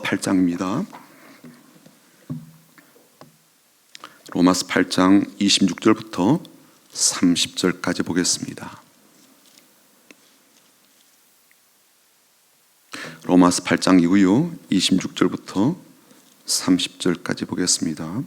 8장입니다. 로마서 8장 26절부터 30절까지 보겠습니다. 로마서 8장이고요. 26절부터 30절까지 보겠습니다.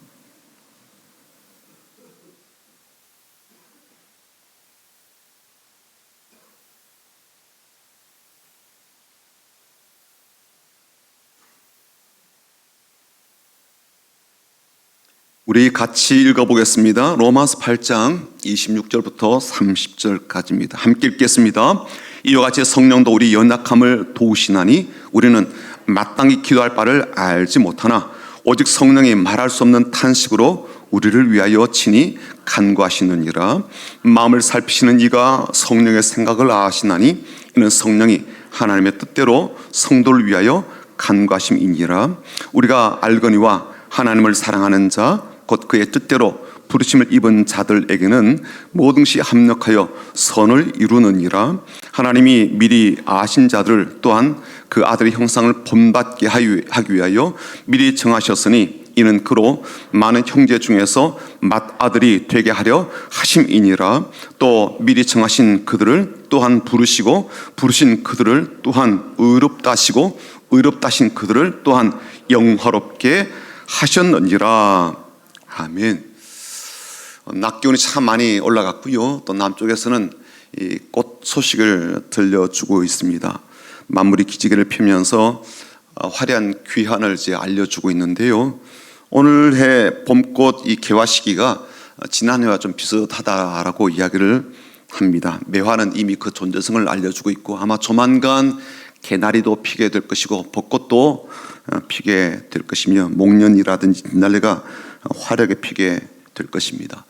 우리 같이 읽어보겠습니다. 로마서 8장 26절부터 30절까지입니다. 함께 읽겠습니다. 이와 같이 성령도 우리 연약함을 도우시나니 우리는 마땅히 기도할 바를 알지 못하나 오직 성령이 말할 수 없는 탄식으로 우리를 위하여 친히 간구하시느니라. 마음을 살피시는 이가 성령의 생각을 아시나니 이는 성령이 하나님의 뜻대로 성도를 위하여 간구하심이니라. 우리가 알거니와 하나님을 사랑하는 자 곧 그의 뜻대로 부르심을 입은 자들에게는 모든 것이 합력하여 선을 이루느니라. 하나님이 미리 아신 자들 또한 그 아들의 형상을 본받게 하기 위하여 미리 정하셨으니 이는 그로 많은 형제 중에서 맏아들이 되게 하려 하심이니라. 또 미리 정하신 그들을 또한 부르시고 부르신 그들을 또한 의롭다 하시고 의롭다 하신 그들을 또한 영화롭게 하셨느니라. 아멘. 낮 기온이 참 많이 올라갔고요. 또 남쪽에서는 이 꽃 소식을 들려주고 있습니다. 만물이 기지개를 펴면서 화려한 귀환을 이제 알려주고 있는데요. 오늘 해 봄꽃 이 개화 시기가 지난해와 좀 비슷하다라고 이야기를 합니다. 매화는 이미 그 존재성을 알려주고 있고 아마 조만간 개나리도 피게 될 것이고 벚꽃도 피게 될 것이며 목련이라든지 진달래가 화려하게 피게 될 것입니다.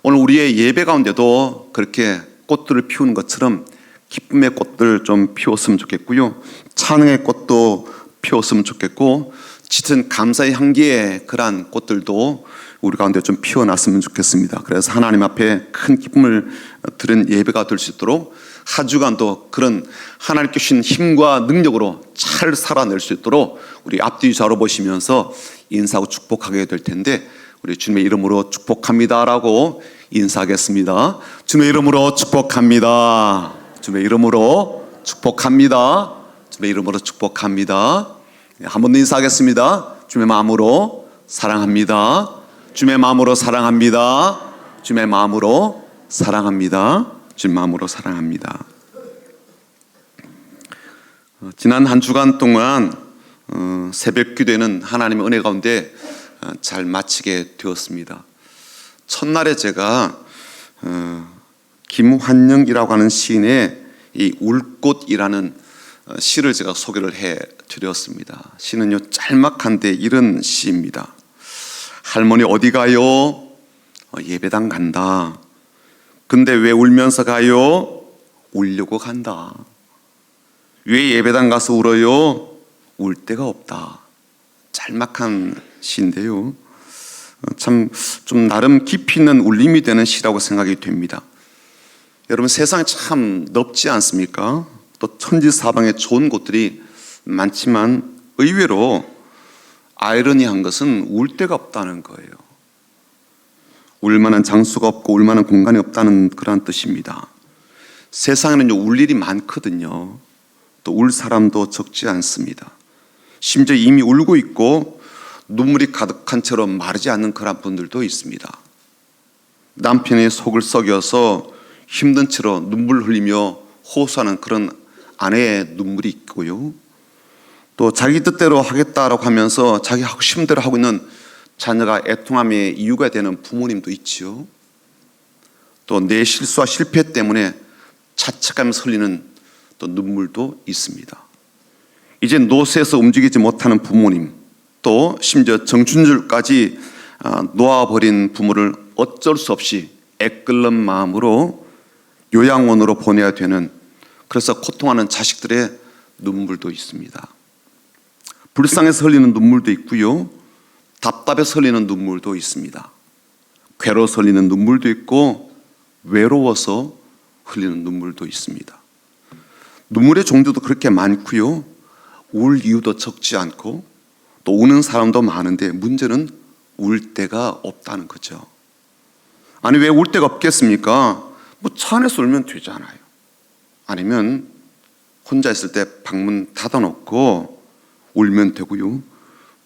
오늘 우리의 예배 가운데도 그렇게 꽃들을 피우는 것처럼 기쁨의 꽃들 좀 피웠으면 좋겠고요. 찬양의 꽃도 피웠으면 좋겠고 짙은 감사의 향기의 그러한 꽃들도 우리 가운데 좀 피어났으면 좋겠습니다. 그래서 하나님 앞에 큰 기쁨을 드린 예배가 될 수 있도록 한 주간도 그런 하나님께 주신 힘과 능력으로 잘 살아낼 수 있도록 우리 앞뒤 좌로 보시면서 인사하고 축복하게 될 텐데 우리 주님의 이름으로 축복합니다라고 인사하겠습니다. 주님의 이름으로 축복합니다. 주님의 이름으로 축복합니다. 주님의 이름으로 축복합니다. 한 번 더 인사하겠습니다. 주님의 마음으로 사랑합니다. 주님의 마음으로 사랑합니다. 주님의 마음으로 사랑합니다. 주님의 마음으로 사랑합니다. 지난 한 주간 동안 새벽 기도회는 하나님의 은혜 가운데 잘 마치게 되었습니다. 첫날에 제가 김환영이라고 하는 시인의 이 울꽃이라는 시를 제가 소개를 해드렸습니다. 시는요 짤막한데 이런 시입니다. 할머니 어디 가요? 예배당 간다. 근데 왜 울면서 가요? 울려고 간다. 왜 예배당 가서 울어요? 울 데가 없다. 짤막한 시인데요. 참 좀 나름 깊이 있는 울림이 되는 시라고 생각이 됩니다. 여러분 세상에 참 넓지 않습니까? 또 천지사방에 좋은 곳들이 많지만 의외로 아이러니한 것은 울 데가 없다는 거예요. 울만한 장소가 없고 울만한 공간이 없다는 그런 뜻입니다. 세상에는 울 일이 많거든요. 또 울 사람도 적지 않습니다. 심지어 이미 울고 있고 눈물이 가득한 채로 마르지 않는 그런 분들도 있습니다. 남편의 속을 썩여서 힘든 채로 눈물 흘리며 호소하는 그런 아내의 눈물이 있고요. 또 자기 뜻대로 하겠다라고 하면서 자기 하고 싶은 대로 하고 있는 자녀가 애통함의 이유가 되는 부모님도 있지요. 또 내 실수와 실패 때문에 자책하면서 흘리는 또 눈물도 있습니다. 이제 노쇠에서 움직이지 못하는 부모님, 또 심지어 정춘줄까지 놓아버린 부모를 어쩔 수 없이 애끓는 마음으로 요양원으로 보내야 되는, 그래서 고통하는 자식들의 눈물도 있습니다. 불쌍해서 흘리는 눈물도 있고요, 답답해서 흘리는 눈물도 있습니다. 괴로워서 흘리는 눈물도 있고 외로워서 흘리는 눈물도 있습니다. 눈물의 종류도 그렇게 많고요, 울 이유도 적지 않고 또 우는 사람도 많은데 문제는 울 데가 없다는 거죠. 아니 왜 울 데가 없겠습니까? 뭐 차 안에서 울면 되잖아요. 아니면 혼자 있을 때 방문 닫아놓고 울면 되고요.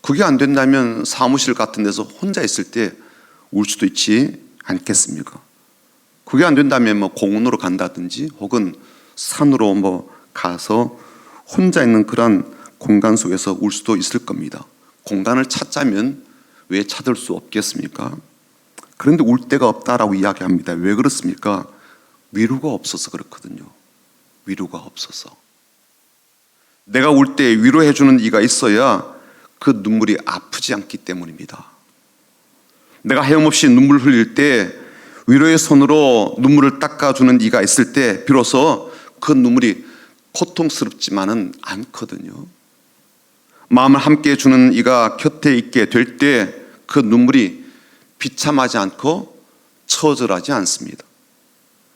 그게 안 된다면 사무실 같은 데서 혼자 있을 때 울 수도 있지 않겠습니까? 그게 안 된다면 뭐 공원으로 간다든지 혹은 산으로 뭐 가서 혼자 있는 그런 공간 속에서 울 수도 있을 겁니다. 공간을 찾자면 왜 찾을 수 없겠습니까? 그런데 울 데가 없다라고 이야기합니다. 왜 그렇습니까? 위로가 없어서 그렇거든요. 위로가 없어서. 내가 울 때 위로해주는 이가 있어야 그 눈물이 아프지 않기 때문입니다. 내가 하염없이 눈물 흘릴 때 위로의 손으로 눈물을 닦아주는 이가 있을 때 비로소 그 눈물이 고통스럽지만은 않거든요. 마음을 함께 해주는 이가 곁에 있게 될 때 그 눈물이 비참하지 않고 처절하지 않습니다.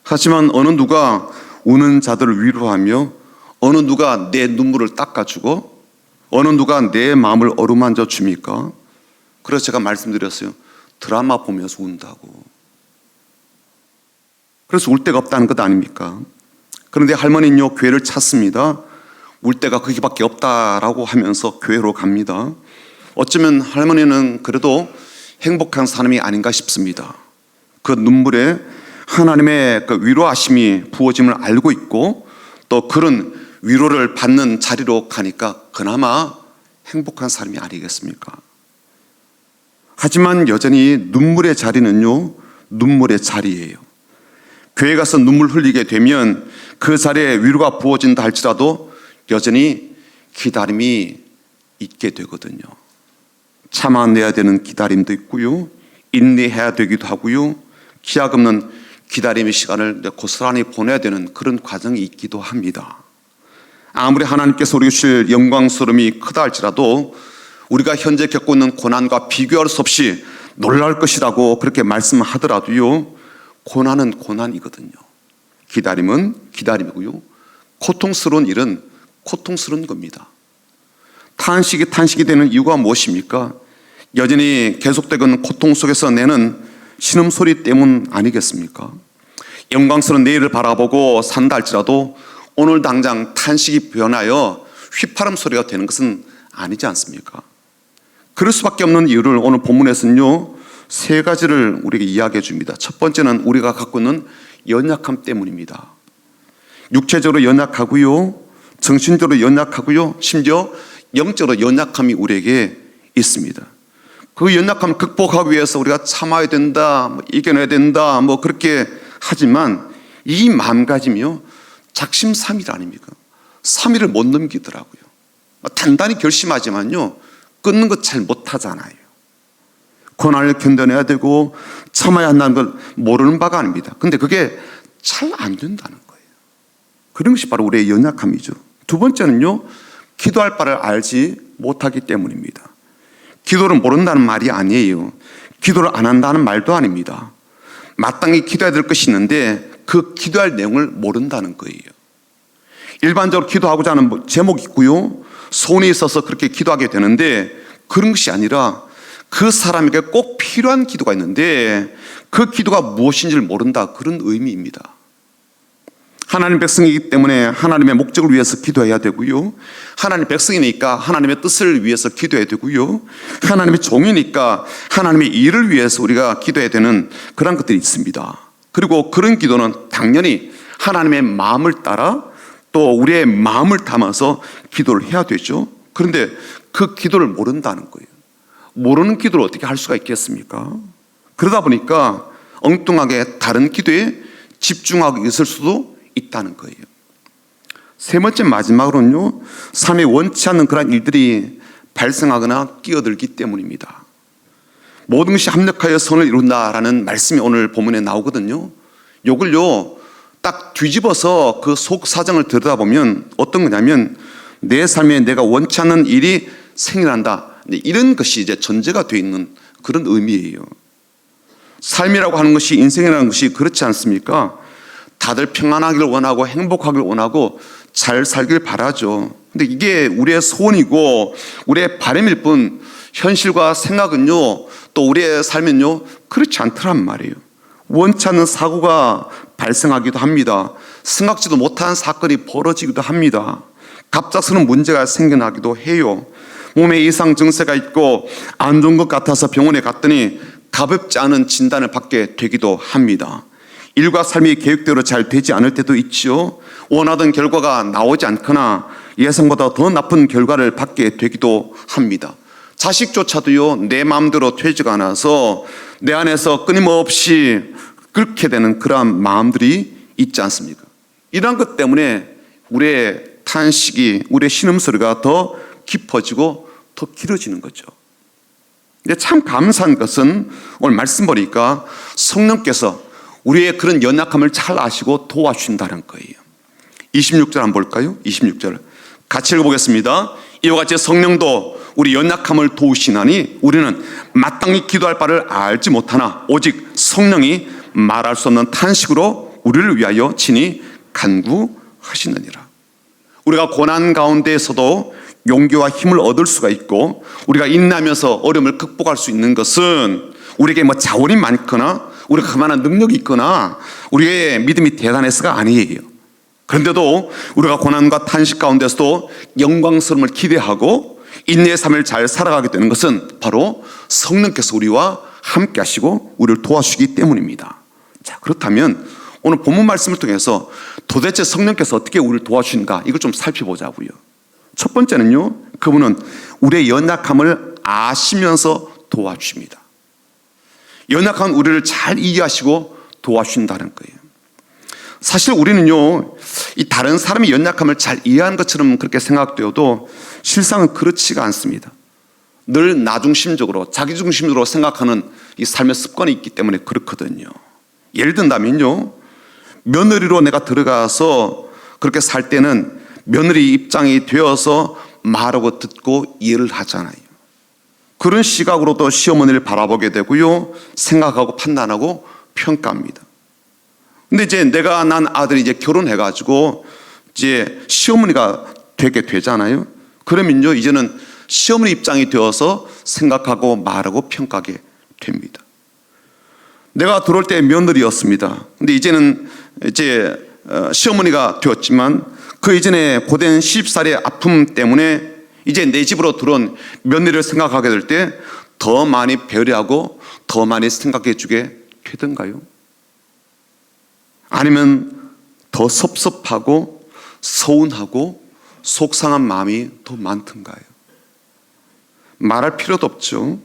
하지만 어느 누가 우는 자들을 위로하며 어느 누가 내 눈물을 닦아주고 어느 누가 내 마음을 어루만져 줍니까? 그래서 제가 말씀드렸어요. 드라마 보면서 운다고. 그래서 울 데가 없다는 것 아닙니까? 그런데 할머니는요, 교회를 찾습니다. 울 데가 거기밖에 없다라고 하면서 교회로 갑니다. 어쩌면 할머니는 그래도 행복한 사람이 아닌가 싶습니다. 그 눈물에 하나님의 그 위로하심이 부어짐을 알고 있고 또 그런 위로를 받는 자리로 가니까 그나마 행복한 사람이 아니겠습니까? 하지만 여전히 눈물의 자리는요, 눈물의 자리예요. 교회 가서 눈물 흘리게 되면 그 자리에 위로가 부어진다 할지라도 여전히 기다림이 있게 되거든요. 참아내야 되는 기다림도 있고요, 인내해야 되기도 하고요, 기약 없는 기다림의 시간을 고스란히 보내야 되는 그런 과정이 있기도 합니다. 아무리 하나님께서 우리에게 주실 영광스러움이 크다 할지라도 우리가 현재 겪고 있는 고난과 비교할 수 없이 놀랄 것이라고 그렇게 말씀하더라도요, 고난은 고난이거든요. 기다림은 기다림이고요, 고통스러운 일은 고통스러운 겁니다. 탄식이 되는 이유가 무엇입니까? 여전히 계속되는 고통 속에서 내는 신음소리 때문 아니겠습니까? 영광스러운 내일을 바라보고 산다 할지라도 오늘 당장 탄식이 변하여 휘파람 소리가 되는 것은 아니지 않습니까? 그럴 수밖에 없는 이유를 오늘 본문에서는요, 세 가지를 우리에게 이야기해 줍니다. 첫 번째는 우리가 갖고 있는 연약함 때문입니다. 육체적으로 연약하고요, 정신적으로 연약하고요, 심지어 영적으로 연약함이 우리에게 있습니다. 그 연약함을 극복하기 위해서 우리가 참아야 된다, 이겨내야 된다, 그렇게 하지만 이 마음가짐이요, 작심삼일 아닙니까? 3일을 못 넘기더라고요. 단단히 결심하지만요, 끊는 것 잘 못하잖아요. 고난을 견뎌내야 되고 참아야 한다는 걸 모르는 바가 아닙니다. 근데 그게 잘 안 된다는 거예요. 그런 것이 바로 우리의 연약함이죠. 두 번째는요, 기도할 바를 알지 못하기 때문입니다. 기도를 모른다는 말이 아니에요. 기도를 안 한다는 말도 아닙니다. 마땅히 기도해야 될 것이 있는데 그 기도할 내용을 모른다는 거예요. 일반적으로 기도하고자 하는 제목이 있고요, 소원이 있어서 그렇게 기도하게 되는데 그런 것이 아니라 그 사람에게 꼭 필요한 기도가 있는데 그 기도가 무엇인지를 모른다, 그런 의미입니다. 하나님 백성이기 때문에 하나님의 목적을 위해서 기도해야 되고요, 하나님 백성이니까 하나님의 뜻을 위해서 기도해야 되고요, 하나님의 종이니까 하나님의 일을 위해서 우리가 기도해야 되는 그런 것들이 있습니다. 그리고 그런 기도는 당연히 하나님의 마음을 따라 또 우리의 마음을 담아서 기도를 해야 되죠. 그런데 그 기도를 모른다는 거예요. 모르는 기도를 어떻게 할 수가 있겠습니까? 그러다 보니까 엉뚱하게 다른 기도에 집중하고 있을 수도 있다는 거예요. 세 번째, 마지막으로는요, 삶에 원치 않는 그런 일들이 발생하거나 끼어들기 때문입니다. 모든 것이 합력하여 선을 이룬다라는 말씀이 오늘 본문에 나오거든요. 요걸요, 딱 뒤집어서 그 속 사정을 들여다보면 어떤 거냐면 내 삶에 내가 원치 않는 일이 생겨난다, 이런 것이 이제 전제가 되어 있는 그런 의미예요. 삶이라고 하는 것이, 인생이라는 것이 그렇지 않습니까? 다들 평안하기를 원하고 행복하기를 원하고 잘 살길 바라죠. 근데 이게 우리의 소원이고 우리의 바람일 뿐 현실과 생각은요, 또 우리의 삶은요 그렇지 않더란 말이에요. 원치 않는 사고가 발생하기도 합니다. 생각지도 못한 사건이 벌어지기도 합니다. 갑작스러운 문제가 생겨나기도 해요. 몸에 이상 증세가 있고 안 좋은 것 같아서 병원에 갔더니 가볍지 않은 진단을 받게 되기도 합니다. 일과 삶이 계획대로 잘 되지 않을 때도 있죠. 원하던 결과가 나오지 않거나 예상보다 더 나쁜 결과를 받게 되기도 합니다. 자식조차도요, 내 마음대로 되지가 않아서 내 안에서 끊임없이 끓게 되는 그러한 마음들이 있지 않습니까? 이러한 것 때문에 우리의 탄식이, 우리의 신음소리가 더 깊어지고 더 길어지는 거죠. 근데 참 감사한 것은 오늘 말씀 보니까 성령께서 우리의 그런 연약함을 잘 아시고 도와주신다는 거예요. 26절 한번 볼까요? 26절 같이 읽어보겠습니다. 이와 같이 성령도 우리 연약함을 도우시나니 우리는 마땅히 기도할 바를 알지 못하나 오직 성령이 말할 수 없는 탄식으로 우리를 위하여 친히 간구하시느니라. 우리가 고난 가운데에서도 용기와 힘을 얻을 수가 있고 우리가 인내하면서 어려움을 극복할 수 있는 것은 우리에게 뭐 자원이 많거나 우리가 그만한 능력이 있거나 우리의 믿음이 대단해서가 아니에요. 그런데도 우리가 고난과 탄식 가운데서도 영광스러움을 기대하고 인내의 삶을 잘 살아가게 되는 것은 바로 성령께서 우리와 함께 하시고 우리를 도와주시기 때문입니다. 자, 그렇다면 오늘 본문 말씀을 통해서 도대체 성령께서 어떻게 우리를 도와주시는가 이걸 좀 살펴보자고요. 첫 번째는요, 그분은 우리의 연약함을 아시면서 도와주십니다. 연약한 우리를 잘 이해하시고 도와주신다는 거예요. 사실 우리는요, 이 다른 사람의 연약함을 잘 이해하는 것처럼 그렇게 생각되어도 실상은 그렇지가 않습니다. 늘 나중심적으로 자기중심으로 생각하는 이 삶의 습관이 있기 때문에 그렇거든요. 예를 든다면요, 며느리로 내가 들어가서 그렇게 살 때는 며느리 입장이 되어서 말하고 듣고 이해를 하잖아요. 그런 시각으로도 시어머니를 바라보게 되고요, 생각하고 판단하고 평가합니다. 근데 이제 내가 난 아들이 이제 결혼해가지고 이제 시어머니가 되게 되잖아요. 그러면요, 이제는 시어머니 입장이 되어서 생각하고 말하고 평가하게 됩니다. 내가 들어올 때 며느리였습니다. 근데 이제는 이제 시어머니가 되었지만 그 이전에 고된 시집살이의 아픔 때문에 이제 내 집으로 들어온 며느리를 생각하게 될 때 더 많이 배려하고 더 많이 생각해 주게 되던가요? 아니면 더 섭섭하고 서운하고 속상한 마음이 더 많던가요? 말할 필요도 없죠.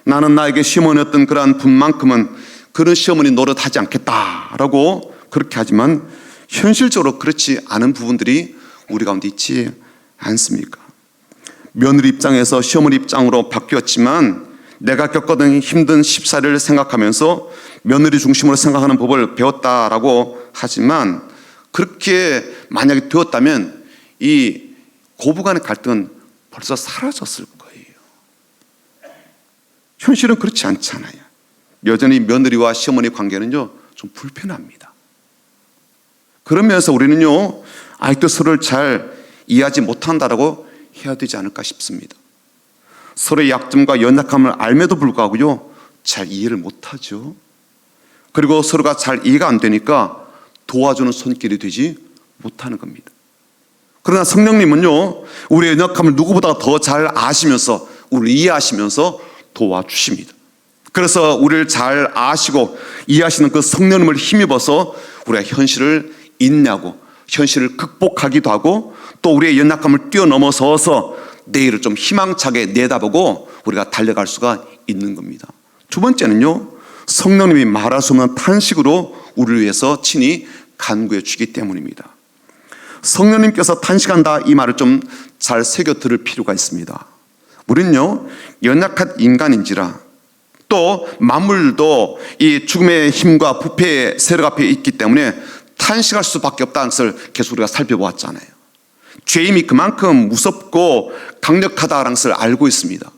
나는 나에게 시어머니였던 그러한 분만큼은 그런 시어머니 노릇하지 않겠다라고 그렇게 하지만 현실적으로 그렇지 않은 부분들이 우리 가운데 있지 않습니까? 며느리 입장에서 시어머니 입장으로 바뀌었지만 내가 겪었던 힘든 십살이를 생각하면서 며느리 중심으로 생각하는 법을 배웠다라고 하지만 그렇게 만약에 되었다면 이 고부간의 갈등은 벌써 사라졌을 거예요. 현실은 그렇지 않잖아요. 여전히 며느리와 시어머니 관계는요 좀 불편합니다. 그러면서 우리는요 아직도 서로를 잘 이해하지 못한다라고 해야 되지 않을까 싶습니다. 서로의 약점과 연약함을 알매도 불구하고요 잘 이해를 못하죠. 그리고 서로가 잘 이해가 안 되니까 도와주는 손길이 되지 못하는 겁니다. 그러나 성령님은요 우리의 연약함을 누구보다 더 잘 아시면서 우리를 이해하시면서 도와주십니다. 그래서 우리를 잘 아시고 이해하시는 그 성령님을 힘입어서 우리가 현실을 인내하고 현실을 극복하기도 하고 또 우리의 연약함을 뛰어넘어서서 내일을 좀 희망차게 내다보고 우리가 달려갈 수가 있는 겁니다. 두 번째는요 성령님이 말할 수 없는 탄식으로 우리를 위해서 친히 간구해 주기 때문입니다. 성령님께서 탄식한다 이 말을 좀 잘 새겨 들을 필요가 있습니다. 우리는요 연약한 인간인지라 또 만물도 이 죽음의 힘과 부패의 세력 앞에 있기 때문에 탄식할 수밖에 없다는 것을 계속 우리가 살펴보았잖아요. 죄임이 그만큼 무섭고 강력하다는 것을 알고 있습니다.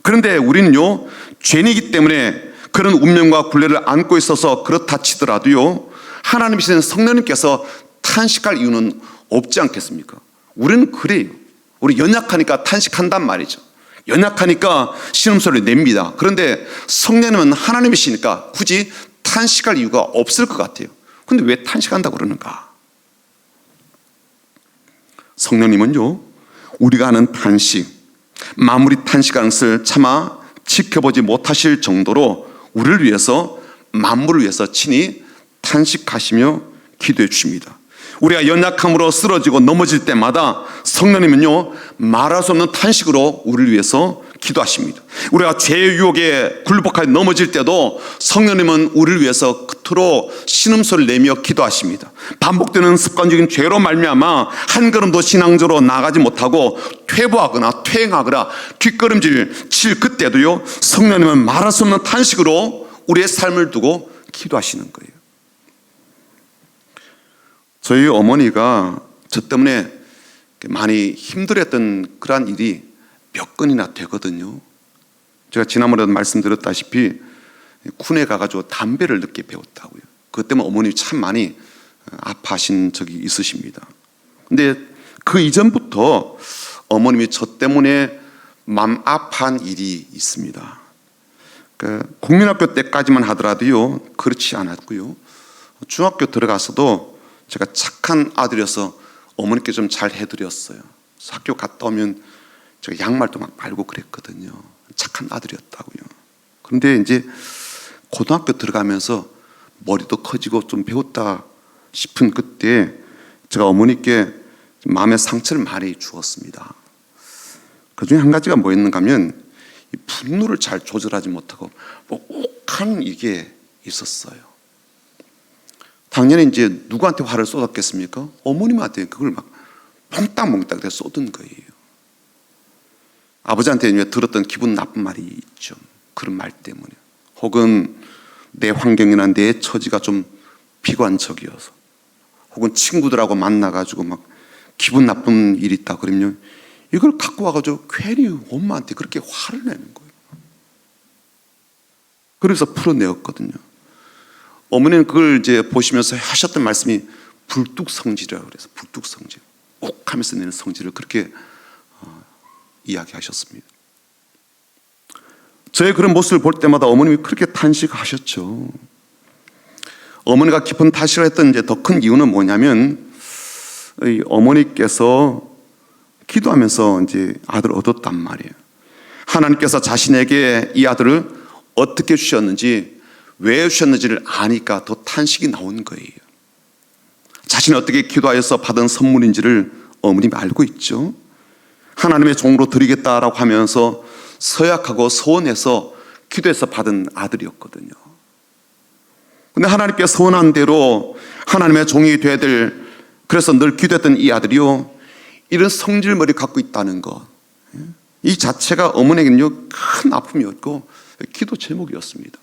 그런데 우리는요 죄인이기 때문에 그런 운명과 굴레를 안고 있어서 그렇다 치더라도요 하나님이신 성령님께서 탄식할 이유는 없지 않겠습니까? 우리는 그래요. 우리 연약하니까 탄식한단 말이죠. 연약하니까 신음소리를 냅니다. 그런데 성령님은 하나님이시니까 굳이 탄식할 이유가 없을 것 같아요. 근데 왜 탄식한다고 그러는가? 성령님은요, 우리가 하는 탄식, 마무리 탄식하는 것을 차마 지켜보지 못하실 정도로 우리를 위해서, 만물을 위해서 친히 탄식하시며 기도해 주십니다. 우리가 연약함으로 쓰러지고 넘어질 때마다 성령님은요, 말할 수 없는 탄식으로 우리를 위해서 기도하십니다. 우리가 죄의 유혹에 굴복하여 넘어질 때도 성령님은 우리를 위해서 그토록 신음소리를 내며 기도하십니다. 반복되는 습관적인 죄로 말미암아 한 걸음도 신앙적으로 나가지 못하고 퇴보하거나 퇴행하거나 뒷걸음질 칠 그때도요, 성령님은 말할 수 없는 탄식으로 우리의 삶을 두고 기도하시는 거예요. 저희 어머니가 저 때문에 많이 힘들었던 그러한 일이 몇 건이나 되거든요. 제가 지난번에도 말씀드렸다시피 군에 가가지고 담배를 늦게 배웠다고요. 그것 때문에 어머님이 참 많이 아파하신 적이 있으십니다. 근데 그 이전부터 어머님이 저 때문에 마음 아파한 일이 있습니다. 국민학교 때까지만 하더라도요, 그렇지 않았고요. 중학교 들어가서도 제가 착한 아들이어서 어머니께 좀 잘 해드렸어요. 학교 갔다 오면 제가 양말도 막 빨고 그랬거든요. 착한 아들이었다고요. 그런데 이제 고등학교 들어가면서 머리도 커지고 좀 배웠다 싶은 그때 제가 어머니께 마음의 상처를 많이 주었습니다. 그 중에 한 가지가 뭐였는가 하면 이 분노를 잘 조절하지 못하고 욱하는 이게 있었어요. 당연히 이제 누구한테 화를 쏟았겠습니까? 어머님한테 그걸 막 몽땅 쏟은 거예요. 아버지한테 들었던 기분 나쁜 말이 있죠. 그런 말 때문에. 혹은 내 환경이나 내 처지가 좀 비관적이어서, 혹은 친구들하고 만나가지고 막 기분 나쁜 일이 있다 그러면 이걸 갖고 와가지고 괜히 엄마한테 그렇게 화를 내는 거예요. 그래서 풀어내었거든요. 어머니는 그걸 이제 보시면서 하셨던 말씀이 불뚝성질이라고 그래서 불뚝성질, 꼭 하면서 내는 성질을 그렇게 이야기하셨습니다. 저의 그런 모습을 볼 때마다 어머님이 그렇게 탄식하셨죠. 어머니가 깊은 탄식을 했던 이제 더 큰 이유는 뭐냐면, 어머니께서 기도하면서 이제 아들을 얻었단 말이에요. 하나님께서 자신에게 이 아들을 어떻게 주셨는지, 왜 주셨는지를 아니까 더 탄식이 나온 거예요. 자신이 어떻게 기도하여서 받은 선물인지를 어머님이 알고 있죠. 하나님의 종으로 드리겠다라고 하면서 서약하고 서원해서 기도해서 받은 아들이었거든요. 근데 하나님께 서원한 대로 하나님의 종이 되어야 될, 그래서 늘 기도했던 이 아들이요, 이런 성질머리 갖고 있다는 것, 이 자체가 어머니에게는요 큰 아픔이었고 기도 제목이었습니다.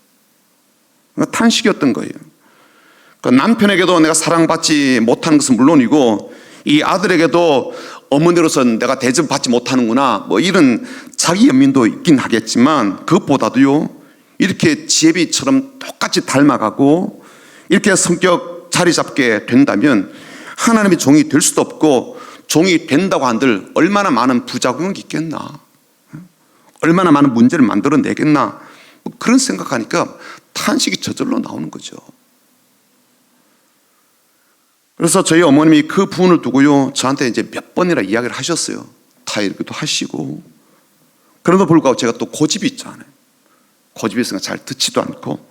탄식이었던 거예요. 남편에게도 내가 사랑받지 못하는 것은 물론이고, 이 아들에게도 어머니로서는 내가 대접받지 못하는구나, 뭐 이런 자기 연민도 있긴 하겠지만, 그것보다도요, 이렇게 지혜비처럼 똑같이 닮아가고 이렇게 성격 자리 잡게 된다면 하나님의 종이 될 수도 없고, 종이 된다고 한들 얼마나 많은 부작용이 있겠나, 얼마나 많은 문제를 만들어내겠나, 그런 생각하니까 탄식이 저절로 나오는 거죠. 그래서 저희 어머님이 그 부분을 두고요, 저한테 이제 몇 번이나 이야기를 하셨어요. 타이르기도 하시고. 그럼에도 불구하고 제가 또 고집이 있잖아요. 고집이 있으니까 잘 듣지도 않고,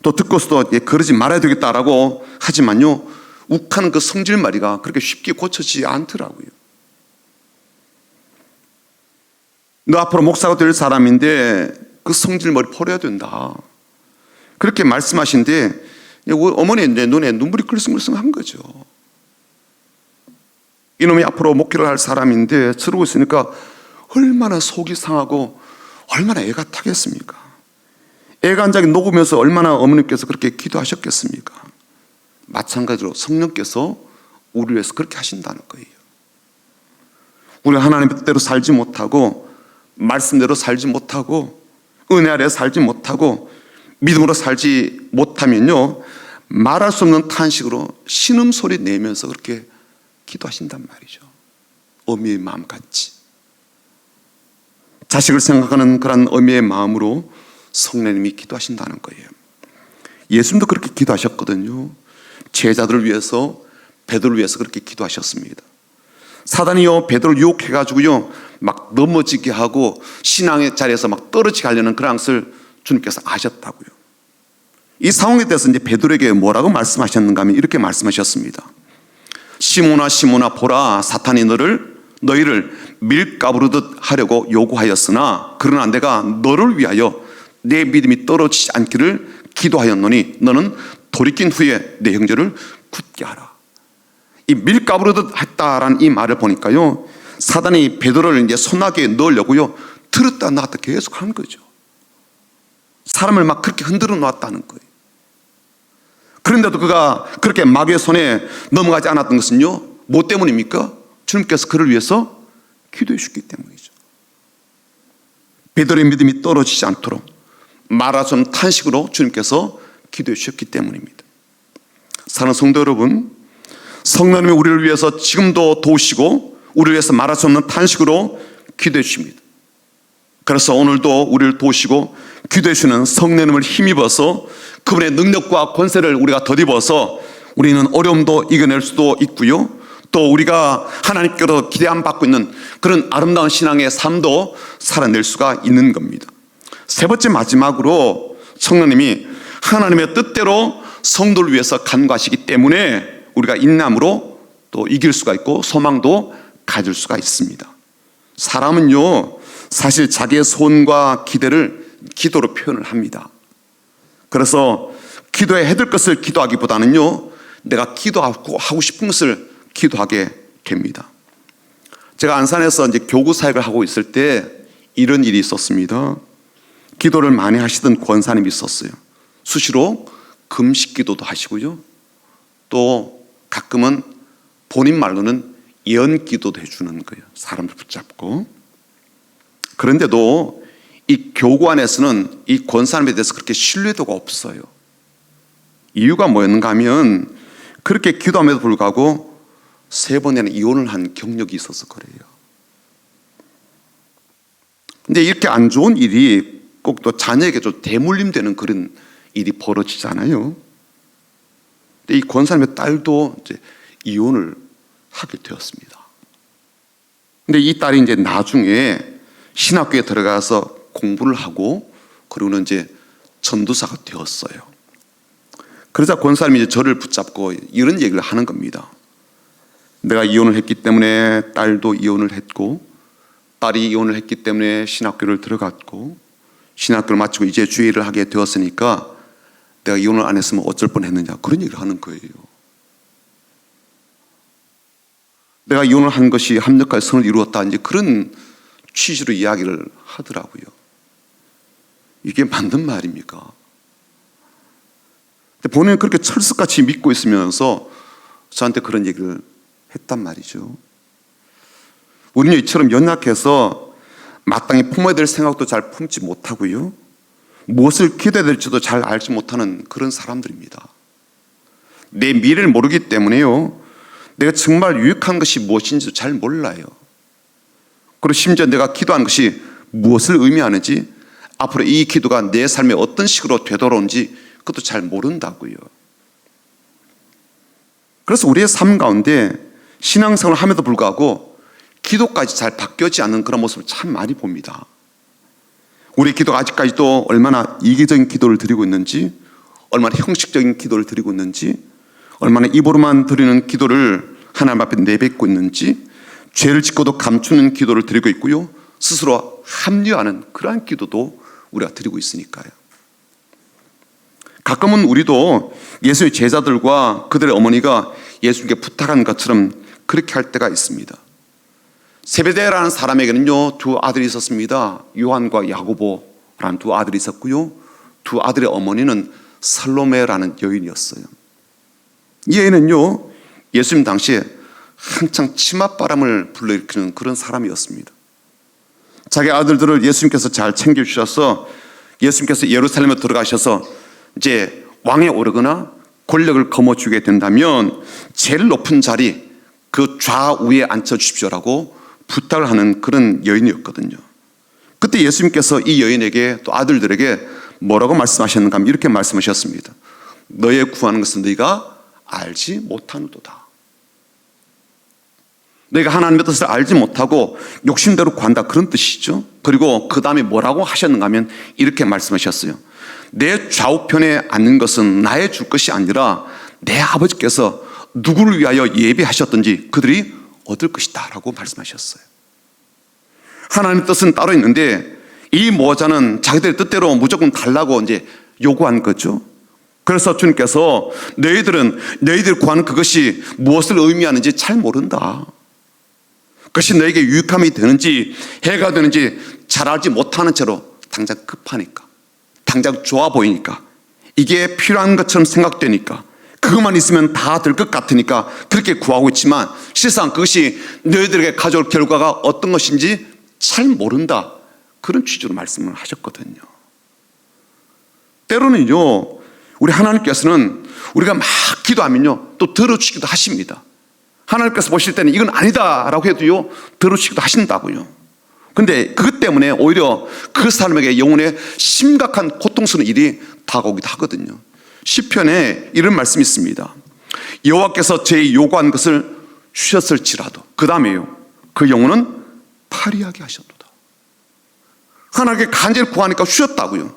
또 듣고서도 그러지 말아야 되겠다라고 하지만요, 욱하는 그 성질머리가 그렇게 쉽게 고쳐지지 않더라고요. 너 앞으로 목사가 될 사람인데 그 성질머리 버려야 된다, 그렇게 말씀하신데 어머니의 눈에 눈물이 글썽글썽한 거죠. 이놈이 앞으로 목회를 할 사람인데 저러고 있으니까 얼마나 속이 상하고 얼마나 애가 타겠습니까? 애가 한 장이 녹으면서 얼마나 어머님께서 그렇게 기도하셨겠습니까? 마찬가지로 성령께서 우리를 위해서 그렇게 하신다는 거예요. 우리가 하나님의 뜻대로 살지 못하고, 말씀대로 살지 못하고, 은혜 아래 살지 못하고, 믿음으로 살지 못하면요, 말할 수 없는 탄식으로 신음소리 내면서 그렇게 기도하신단 말이죠. 어미의 마음 같이. 자식을 생각하는 그런 어미의 마음으로 성령님이 기도하신다는 거예요. 예수님도 그렇게 기도하셨거든요. 제자들을 위해서, 베드로를 위해서 그렇게 기도하셨습니다. 사단이요, 베드로를 유혹해가지고요, 막 넘어지게 하고 신앙의 자리에서 막 떨어지게 하려는 그런 것을 주님께서 아셨다고요. 이 상황에 대해서 이제 베드로에게 뭐라고 말씀하셨는가 하면 이렇게 말씀하셨습니다. 시몬아 시몬아 보라, 사탄이 너희를 밀가부르듯 하려고 요구하였으나 그러나 내가 너를 위하여 내 믿음이 떨어지지 않기를 기도하였노니 너는 돌이킨 후에 내 형제를 굳게 하라. 이 밀가부르듯 했다라는 이 말을 보니까요, 사단이 베드로를 이제 소나기에 넣으려고요, 들었다 놨다 계속 하는 거죠. 사람을 막 그렇게 흔들어 놨다는 거예요. 그런데도 그가 그렇게 마귀의 손에 넘어가지 않았던 것은요, 뭐 때문입니까? 주님께서 그를 위해서 기도해 주셨기 때문이죠. 베드로의 믿음이 떨어지지 않도록 마라손 탄식으로 주님께서 기도해 주셨기 때문입니다. 사랑하는 성도 여러분, 성령님이 우리를 위해서 지금도 도우시고 우리를 위해서 말할 수 없는 탄식으로 기도해 주십니다. 그래서 오늘도 우리를 도우시고 기도해 주시는 성령님을 힘입어서 그분의 능력과 권세를 우리가 덧입어서 우리는 어려움도 이겨낼 수도 있고요, 또 우리가 하나님께로 기대함 받고 있는 그런 아름다운 신앙의 삶도 살아낼 수가 있는 겁니다. 세 번째, 마지막으로 성령님이 하나님의 뜻대로 성도를 위해서 간구하시기 때문에 우리가 인내함으로 또 이길 수가 있고 소망도 가질 수가 있습니다. 사람은요, 사실 자기의 소원과 기대를 기도로 표현을 합니다. 그래서 기도에 해둘 것을 기도하기보다는요, 내가 기도하고 싶은 것을 기도하게 됩니다. 제가 안산에서 이제 교구 사역을 하고 있을 때 이런 일이 있었습니다. 기도를 많이 하시던 권사님이 있었어요. 수시로 금식 기도도 하시고요, 또 가끔은 본인 말로는 예언 기도도 해주는 거예요. 사람을 붙잡고. 그런데도 이 교구 안에서는 이 권사님에 대해서 그렇게 신뢰도가 없어요. 이유가 뭐였는가 하면 그렇게 기도함에도 불구하고 3번이나 이혼을 한 경력이 있어서 그래요. 근데 이렇게 안 좋은 일이 꼭 또 자녀에게 좀 대물림되는 그런 일이 벌어지잖아요. 근데 이 권사님의 딸도 이제 이혼을 하게 되었습니다. 근데 이 딸이 이제 나중에 신학교에 들어가서 공부를 하고 그러고는 이제 전도사가 되었어요. 그러자 권사님이 이제 저를 붙잡고 이런 얘기를 하는 겁니다. 내가 이혼을 했기 때문에 딸도 이혼을 했고, 딸이 이혼을 했기 때문에 신학교를 들어갔고, 신학교를 마치고 이제 주일을 하게 되었으니까 내가 이혼을 안 했으면 어쩔 뻔했느냐, 그런 얘기를 하는 거예요. 내가 이혼을 한 것이 합력과 선을 이루었다, 이제 그런 취지로 이야기를 하더라고요. 이게 맞는 말입니까? 근데 본인은 그렇게 철석같이 믿고 있으면서 저한테 그런 얘기를 했단 말이죠. 우리는 이처럼 연약해서 마땅히 품어야 될 생각도 잘 품지 못하고요, 무엇을 기도해야 될지도 잘 알지 못하는 그런 사람들입니다. 내 미래를 모르기 때문에요, 내가 정말 유익한 것이 무엇인지도 잘 몰라요. 그리고 심지어 내가 기도한 것이 무엇을 의미하는지, 앞으로 이 기도가 내 삶에 어떤 식으로 되돌아오는지 그것도 잘 모른다고요. 그래서 우리의 삶 가운데 신앙생활을 함에도 불구하고 기도까지 잘 바뀌지 않는 그런 모습을 참 많이 봅니다. 우리 기도가 아직까지도 얼마나 이기적인 기도를 드리고 있는지, 얼마나 형식적인 기도를 드리고 있는지, 얼마나 입으로만 드리는 기도를 하나님 앞에 내뱉고 있는지, 죄를 짓고도 감추는 기도를 드리고 있고요, 스스로 합리화하는 그러한 기도도 우리가 드리고 있으니까요. 가끔은 우리도 예수의 제자들과 그들의 어머니가 예수님께 부탁한 것처럼 그렇게 할 때가 있습니다. 세베대라는 사람에게는요, 2 아들이 있었습니다. 요한과 야고보라는 2 아들이 있었고요, 2 아들의 어머니는 살로메라는 여인이었어요. 이 여인은요, 예수님 당시에 한창 치맛바람을 불러일으키는 그런 사람이었습니다. 자기 아들들을 예수님께서 잘 챙겨주셔서 예수님께서 예루살렘에 들어가셔서 이제 왕에 오르거나 권력을 거머쥐게 된다면 제일 높은 자리, 그 좌우에 앉혀주십시오라고 부탁을 하는 그런 여인이었거든요. 그때 예수님께서 이 여인에게 또 아들들에게 뭐라고 말씀하셨는가 하면 이렇게 말씀하셨습니다. 너의 구하는 것은 너희가 알지 못하는도다. 너희가 하나님의 뜻을 알지 못하고 욕심대로 구한다, 그런 뜻이죠. 그리고 그 다음에 뭐라고 하셨는가 하면 이렇게 말씀하셨어요. 내 좌우편에 앉는 것은 나의 줄 것이 아니라 내 아버지께서 누구를 위하여 예비하셨든지 그들이 얻을 것이다 라고 말씀하셨어요. 하나님의 뜻은 따로 있는데 이 모자는 자기들의 뜻대로 무조건 달라고 이제 요구한 거죠. 그래서 주님께서 너희들이 구하는 그것이 무엇을 의미하는지 잘 모른다. 그것이 너에게 유익함이 되는지 해가 되는지 잘 알지 못하는 채로 당장 급하니까, 당장 좋아 보이니까, 이게 필요한 것처럼 생각되니까, 그것만 있으면 다 될 것 같으니까 그렇게 구하고 있지만 실상 그것이 너희들에게 가져올 결과가 어떤 것인지 잘 모른다, 그런 취지로 말씀을 하셨거든요. 때로는요, 우리 하나님께서는 우리가 막 기도하면요 또 들어주시기도 하십니다. 하나님께서 보실 때는 이건 아니다라고 해도요 들어주시기도 하신다고요. 근데 그것 때문에 오히려 그 사람에게 영혼에 심각한 고통스러운 일이 다가오기도 하거든요. 시편에 이런 말씀이 있습니다. 여호와께서 제 요구한 것을 주셨을지라도 그 다음에요, 그 영혼은 파리하게 하셨도다. 하나님께 간절히 구하니까 주셨다고요.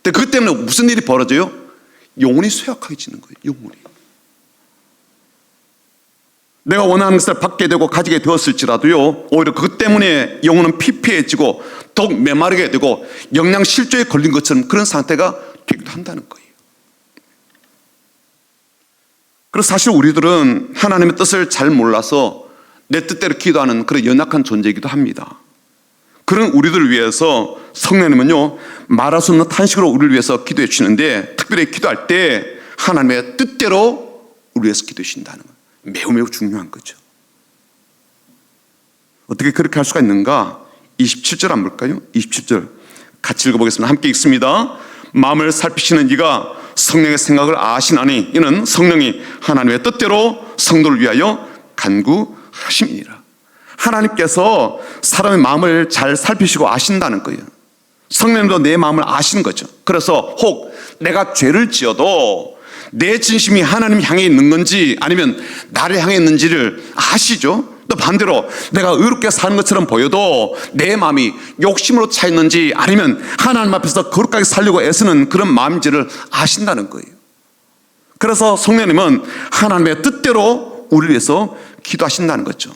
근데 그것 때문에 무슨 일이 벌어져요? 영혼이 쇠약해지는 거예요. 영혼이. 내가 원하는 것을 받게 되고 가지게 되었을지라도요, 오히려 그것 때문에 영혼은 피폐해지고 더욱 메마르게 되고 영양실조에 걸린 것처럼 그런 상태가 되기도 한다는 거예요. 그래서 사실 우리들은 하나님의 뜻을 잘 몰라서 내 뜻대로 기도하는 그런 연약한 존재이기도 합니다. 그런 우리들을 위해서 성령님은요 말할 수 없는 탄식으로 우리를 위해서 기도해 주시는데, 특별히 기도할 때 하나님의 뜻대로 우리를 위해서 기도해 주신다는 거예요. 매우 중요한 거죠. 어떻게 그렇게 할 수가 있는가? 27절 한번 볼까요? 27절 같이 읽어보겠습니다. 함께 읽습니다. 마음을 살피시는 이가 성령의 생각을 아시나니 이는 성령이 하나님의 뜻대로 성도를 위하여 간구하심이니라. 하나님께서 사람의 마음을 잘 살피시고 아신다는 거예요. 성령님도 내 마음을 아시는 거죠. 그래서 혹 내가 죄를 지어도 내 진심이 하나님 향해 있는 건지 아니면 나를 향해 있는지를 아시죠. 또 반대로 내가 의롭게 사는 것처럼 보여도 내 마음이 욕심으로 차 있는지 아니면 하나님 앞에서 거룩하게 살려고 애쓰는 그런 마음인지를 아신다는 거예요. 그래서 성령님은 하나님의 뜻대로 우리를 위해서 기도하신다는 거죠.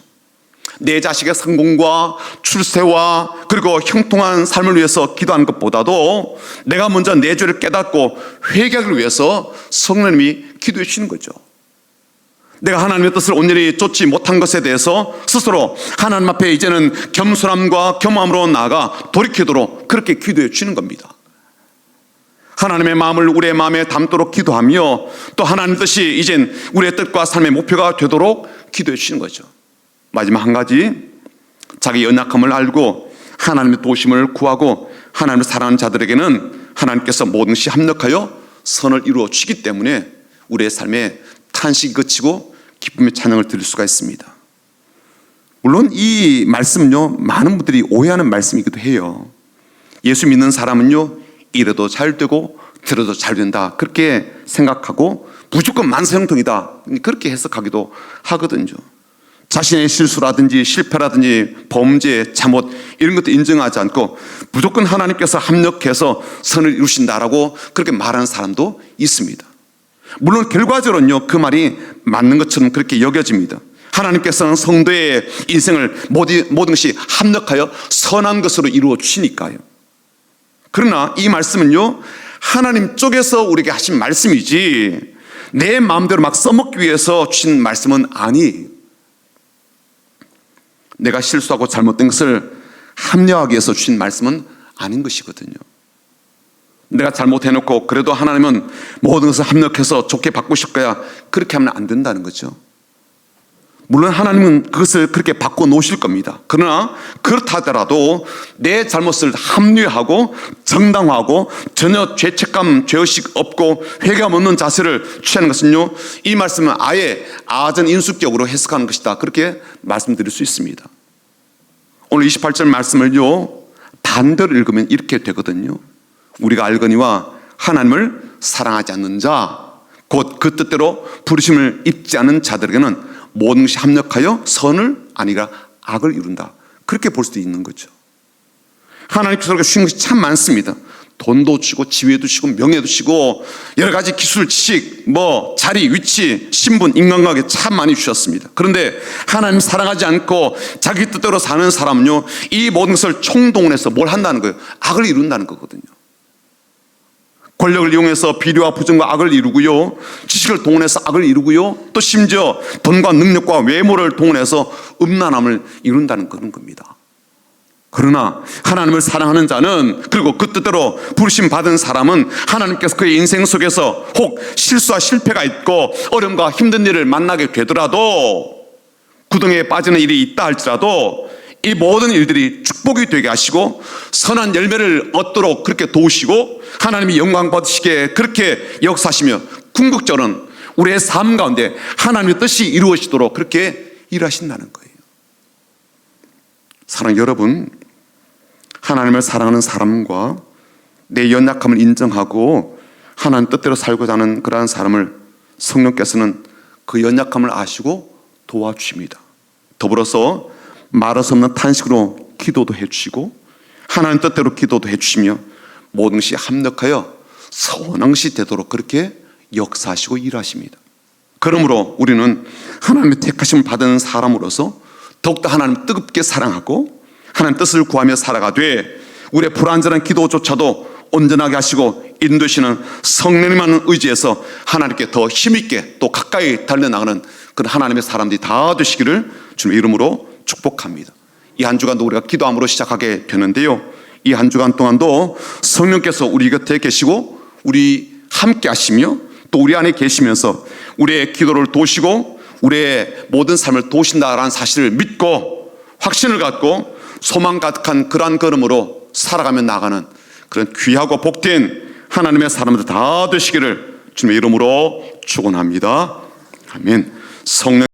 내 자식의 성공과 출세와 그리고 형통한 삶을 위해서 기도하는 것보다도 내가 먼저 내 죄를 깨닫고 회개하기 위해서 성령님이 기도해 주시는 거죠. 내가 하나님의 뜻을 온전히 쫓지 못한 것에 대해서 스스로 하나님 앞에 이제는 겸손함과 겸함으로 나아가 돌이키도록 그렇게 기도해 주시는 겁니다. 하나님의 마음을 우리의 마음에 담도록 기도하며 또 하나님 뜻이 이젠 우리의 뜻과 삶의 목표가 되도록 기도해 주시는 거죠. 마지막 한 가지, 자기 연약함을 알고 하나님의 도우심을 구하고 하나님을 사랑하는 자들에게는 하나님께서 모든 것이 합력하여 선을 이루어 주시기 때문에 우리의 삶에 탄식이 그치고 기쁨의 찬양을 드릴 수가 있습니다. 물론 이 말씀은요 많은 분들이 오해하는 말씀이기도 해요. 예수 믿는 사람은요 이래도 잘 되고 저래도 잘 된다 그렇게 생각하고 무조건 만사형통이다 그렇게 해석하기도 하거든요. 자신의 실수라든지 실패라든지 범죄, 잘못 이런 것도 인정하지 않고 무조건 하나님께서 합력해서 선을 이루신다라고 그렇게 말하는 사람도 있습니다. 물론 결과적으로는요 그 말이 맞는 것처럼 그렇게 여겨집니다. 하나님께서는 성도의 인생을 모든 것이 합력하여 선한 것으로 이루어 주시니까요. 그러나 이 말씀은요 하나님 쪽에서 우리에게 하신 말씀이지 내 마음대로 막 써먹기 위해서 주신 말씀은 아니에요. 내가 실수하고 잘못된 것을 합리화하기 위해서 주신 말씀은 아닌 것이거든요. 내가 잘못해놓고 그래도 하나님은 모든 것을 합력해서 좋게 바꾸실 거야 그렇게 하면 안 된다는 거죠. 물론 하나님은 그것을 그렇게 바꿔 놓으실 겁니다. 그러나 그렇다 하더라도 내 잘못을 합리화하고 정당화하고 전혀 죄책감, 죄의식 없고 회개감 없는 자세를 취하는 것은요, 이 말씀은 아예 아전인수격으로 해석하는 것이다, 그렇게 말씀드릴 수 있습니다. 오늘 28절 말씀을요 반대로 읽으면 이렇게 되거든요. 우리가 알거니와 하나님을 사랑하지 않는 자, 곧 그 뜻대로 부르심을 입지 않은 자들에게는 모든 것이 합력하여 선을 아니라 악을 이룬다, 그렇게 볼 수도 있는 거죠. 하나님께서 우리가 주신 것이 참 많습니다. 돈도 주시고 지위도 주시고 명예도 주시고 여러 가지 기술, 지식, 자리, 위치, 신분, 인간관계 참 많이 주셨습니다. 그런데 하나님 사랑하지 않고 자기 뜻대로 사는 사람은요, 이 모든 것을 총동원해서 뭘 한다는 거예요? 악을 이룬다는 거거든요. 권력을 이용해서 비리와 부정과 악을 이루고요, 지식을 동원해서 악을 이루고요, 또 심지어 돈과 능력과 외모를 동원해서 음란함을 이룬다는 그런 겁니다. 그러나 하나님을 사랑하는 자는, 그리고 그 뜻대로 부르심 받은 사람은 하나님께서 그의 인생 속에서 혹 실수와 실패가 있고 어려움과 힘든 일을 만나게 되더라도, 구덩이에 빠지는 일이 있다 할지라도 이 모든 일들이 축복이 되게 하시고 선한 열매를 얻도록 그렇게 도우시고 하나님이 영광 받으시게 그렇게 역사하시며 궁극적으로는 우리의 삶 가운데 하나님의 뜻이 이루어지도록 그렇게 일하신다는 거예요. 사랑하는 여러분, 하나님을 사랑하는 사람과 내 연약함을 인정하고 하나님 뜻대로 살고자 하는 그러한 사람을 성령께서는 그 연약함을 아시고 도와주십니다. 더불어서 말할 수 없는 탄식으로 기도도 해주시고 하나님 뜻대로 기도도 해주시며 모든 것이 합력하여 선한 것이 되도록 그렇게 역사하시고 일하십니다. 그러므로 우리는 하나님의 택하심을 받은 사람으로서 더욱더 하나님을 뜨겁게 사랑하고 하나님 뜻을 구하며 살아가되 우리의 불완전한 기도조차도 온전하게 하시고 인도하시는 성령님만 의지해서 하나님께 더 힘있게 또 가까이 달려나가는 그런 하나님의 사람들이 다 되시기를 주님의 이름으로 축복합니다. 이 한 주간도 우리가 기도함으로 시작하게 되는데요, 이 한 주간 동안도 성령께서 우리 곁에 계시고 우리 함께 하시며 또 우리 안에 계시면서 우리의 기도를 도우시고 우리의 모든 삶을 도우신다라는 사실을 믿고 확신을 갖고 소망 가득한 그러한 걸음으로 살아가며 나가는 그런 귀하고 복된 하나님의 사람들 다 되시기를 주님의 이름으로 축원합니다. 아멘. 성령